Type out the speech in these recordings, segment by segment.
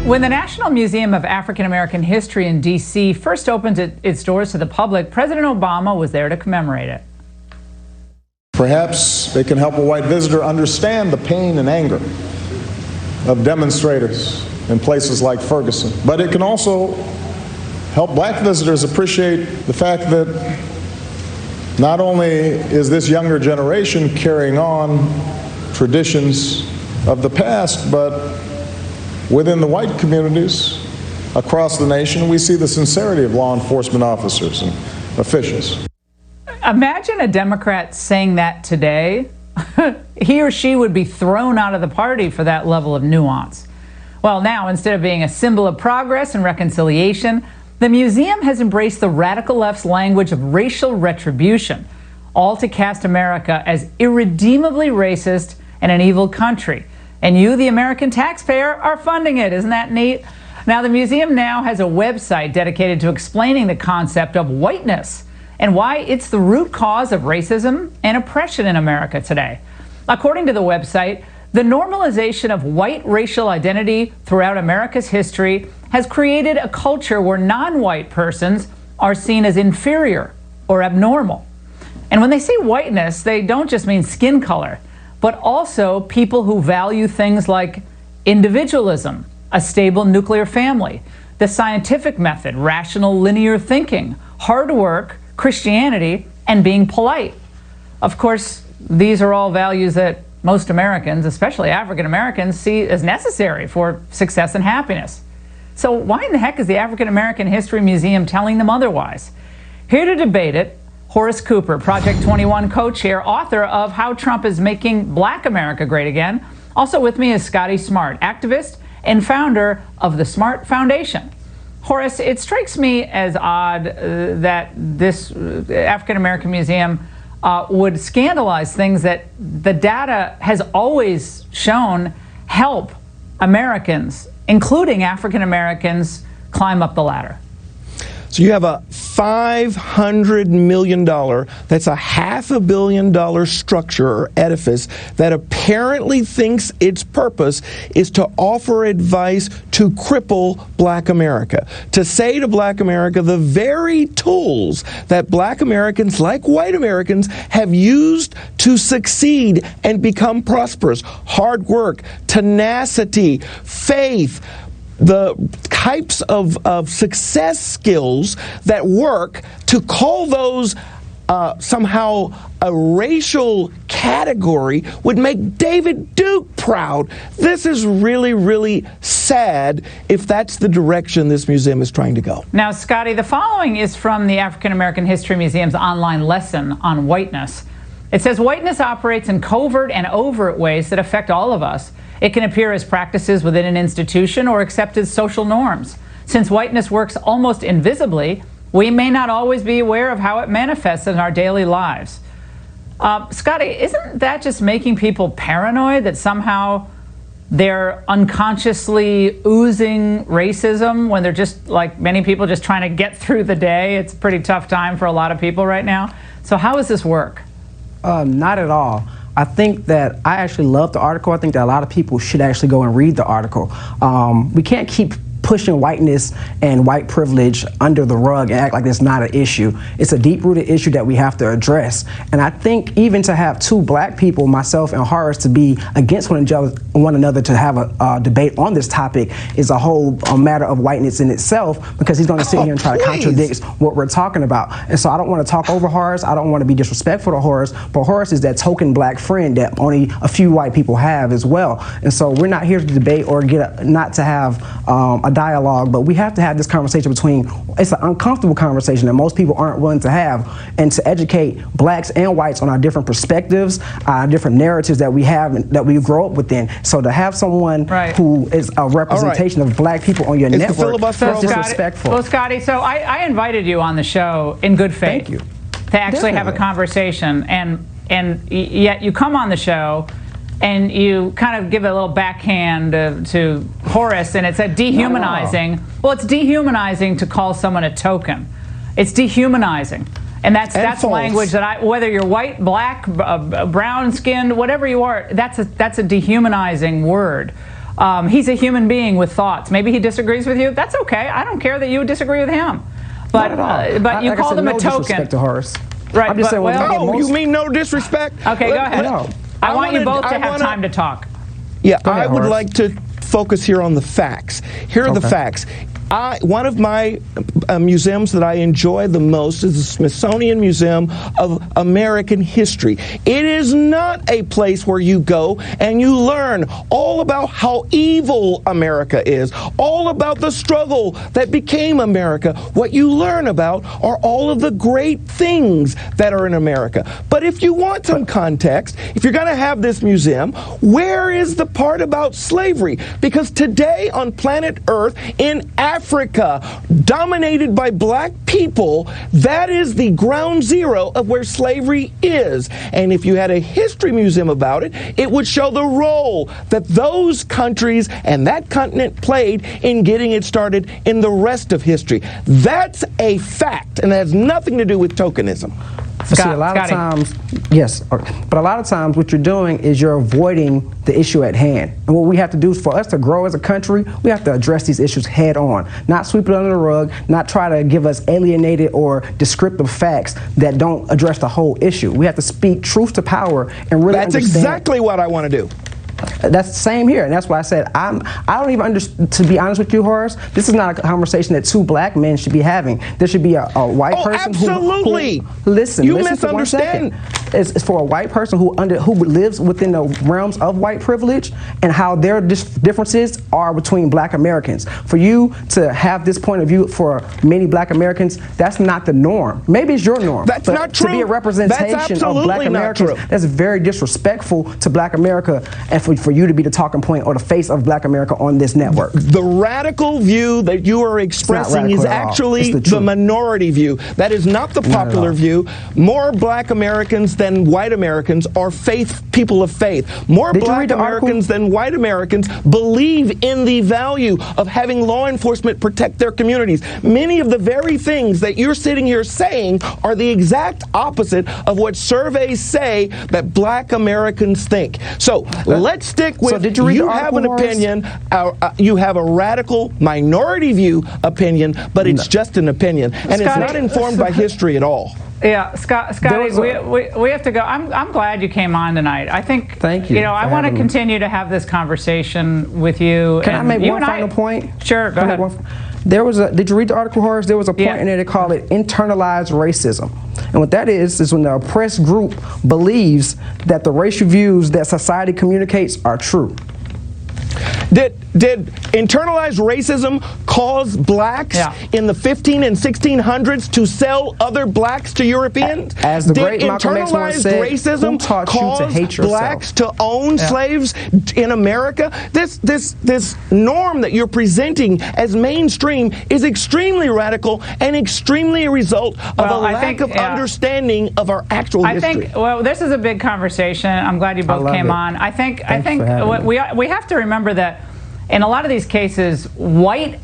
When the National Museum of African American History in D.C. first opened its doors to the public, President Obama was there to commemorate it. Perhaps they can help a white visitor understand the pain and anger of demonstrators in places like Ferguson. But it can also help black visitors appreciate the fact that not only is this younger generation carrying on traditions of the past, but within the white communities across the nation, we see the sincerity of law enforcement officers and officials. Imagine a Democrat saying that today. He or she would be thrown out of the party for that level of nuance. Well, now, instead of being a symbol of progress and reconciliation, the museum has embraced the radical left's language of racial retribution, all to cast America as irredeemably racist and an evil country. And you, the American taxpayer, are funding it. Isn't that neat? Now, the museum now has a website dedicated to explaining the concept of whiteness and why it's the root cause of racism and oppression in America today. According to the website, the normalization of white racial identity throughout America's history has created a culture where non-white persons are seen as inferior or abnormal. And when they say whiteness, they don't just mean skin color, but also people who value things like individualism, a stable nuclear family, the scientific method, rational linear thinking, hard work, Christianity, and being polite. Of course, these are all values that most Americans, especially African Americans, see as necessary for success and happiness. So why in the heck is the African American History Museum telling them otherwise? Here to debate it, Horace Cooper, Project 21 co-chair, author of How Trump is Making Black America Great Again. Also with me is Scotty Smart, activist and founder of the Smart Foundation. Horace, it strikes me as odd that this African American Museum would scandalize things that the data has always shown help Americans, including African Americans, climb up the ladder. So you have a $500 million, that's a $500 million structure or edifice that apparently thinks its purpose is to offer advice to cripple Black America, to say to Black America the very tools that Black Americans, like white Americans, have used to succeed and become prosperous: hard work, tenacity, faith, the types of success skills that work, to call those somehow a racial category would make David Duke proud. This is really, really sad if that's the direction this museum is trying to go. Now, Scotty, the following is from the African American History Museum's online lesson on whiteness. It says, whiteness operates in covert and overt ways that affect all of us. It can appear as practices within an institution or accepted social norms. Since whiteness works almost invisibly, we may not always be aware of how it manifests in our daily lives. Scotty, isn't that just making people paranoid that somehow they're unconsciously oozing racism when they're just, like many people, just trying to get through the day? It's a pretty tough time for a lot of people right now. So how does this work? Not at all. I think that I actually love the article. I think that a lot of people should actually go and read the article. We can't keep pushing whiteness and white privilege under the rug and act like it's not an issue. It's a deep-rooted issue that we have to address. And I think even to have two black people, myself and Horace, to be against one another to have a debate on this topic is a matter of whiteness in itself, because he's going to sit here and try to contradict what we're talking about. And so I don't want to talk over Horace. I don't want to be disrespectful to Horace, but Horace is that token black friend that only a few white people have as well. And so we're not here to debate or not to have a dialogue, but we have to have this conversation it's an uncomfortable conversation that most people aren't willing to have, and to educate blacks and whites on our different perspectives, different narratives that we have and that we grow up within. So to have someone who is a representation of black people on your network is disrespectful. Well, Scotty, so I invited you on the show in good faith. Thank you. To actually have a conversation, and yet you come on the show and you kind of give a little backhand to Horace, and it's a dehumanizing. Well, it's dehumanizing to call someone a token. It's dehumanizing. And that's language that whether you're white, black, brown skinned, whatever you are, that's a dehumanizing word. He's a human being with thoughts. Maybe he disagrees with you. That's okay. I don't care that you would disagree with him. But but you called him a token. Disrespect to Horace. Right. I'm just saying, oh, you mean no disrespect? Okay, go ahead. No. I want you both to have time to talk. Yeah, Go ahead, I would Horace. like to focus here on the facts. Here are the facts. One of my museums that I enjoy the most is the Smithsonian Museum of American History. It is not a place where you go and you learn all about how evil America is, all about the struggle that became America. What you learn about are all of the great things that are in America. But if you want some context, if you're going to have this museum, where is the part about slavery? Because today on planet Earth, in Africa, dominated by black people, that is the ground zero of where slavery is. And if you had a history museum about it, it would show the role that those countries and that continent played in getting it started in the rest of history. That's a fact, and it has nothing to do with tokenism. See, a lot of times, yes, but a lot of times what you're doing is you're avoiding the issue at hand. And what we have to do is, for us to grow as a country, we have to address these issues head on, not sweep it under the rug, not try to give us alienated or descriptive facts that don't address the whole issue. We have to speak truth to power and really That's understand. exactly what I want to do. That's the same here, and that's why I said I don't even understand. To be honest with you, Horace, this is not a conversation that two black men should be having. There should be a white person absolutely. who listen. You listen for 1 second. It's for a white person who lives within the realms of white privilege and how their differences are between black Americans. For you to have this point of view for many black Americans, that's not the norm. Maybe it's your norm. That's but not true. To be a representation of black Americans, that's very disrespectful to black America, and for you to be the talking point or the face of black America on this network. The radical view that you are expressing is actually the minority view. That is not the popular view. More black Americans than white Americans are people of faith. More black Americans than white Americans believe in the value of having law enforcement protect their communities. Many of the very things that you're sitting here saying are the exact opposite of what surveys say that black Americans think. So let's stick with, did you read the have an article, opinion, you have a radical minority view opinion, but it's just an opinion, and Scotty, it's not informed by history at all. Yeah, Scotty, we have to go. I'm glad you came on tonight. I think, thank you. You know, I want to continue to have this conversation with you. Can I make one final point? Sure, go ahead. Did you read the article, Horace? There was a point in there they call it internalized racism. And what that is when the oppressed group believes that the racial views that society communicates are true. Did internalized racism cause blacks in the 15 and 1600s to sell other blacks to Europeans? As the great Malcolm X once said, racism who taught you to hate yourself? Blacks to own slaves in America? This norm that you're presenting as mainstream is extremely radical and extremely a result of a lack of understanding of our actual history. Well, this is a big conversation. I'm glad you both came on. I think we have to remember that in a lot of these cases, white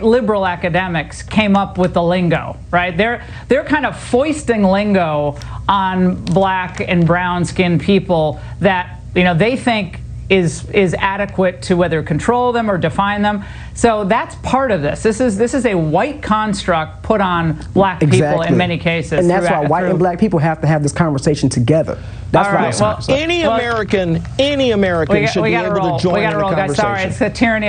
liberal academics came up with the lingo, right? They're kind of foisting lingo on black and brown-skinned people that, you know, they think is adequate to whether control them or define them. So that's part of this. This is a white construct put on black people in many cases. And that's why white and black people have to have this conversation together. That's Any American should be able to join in the conversation. Sorry, it's a tyranny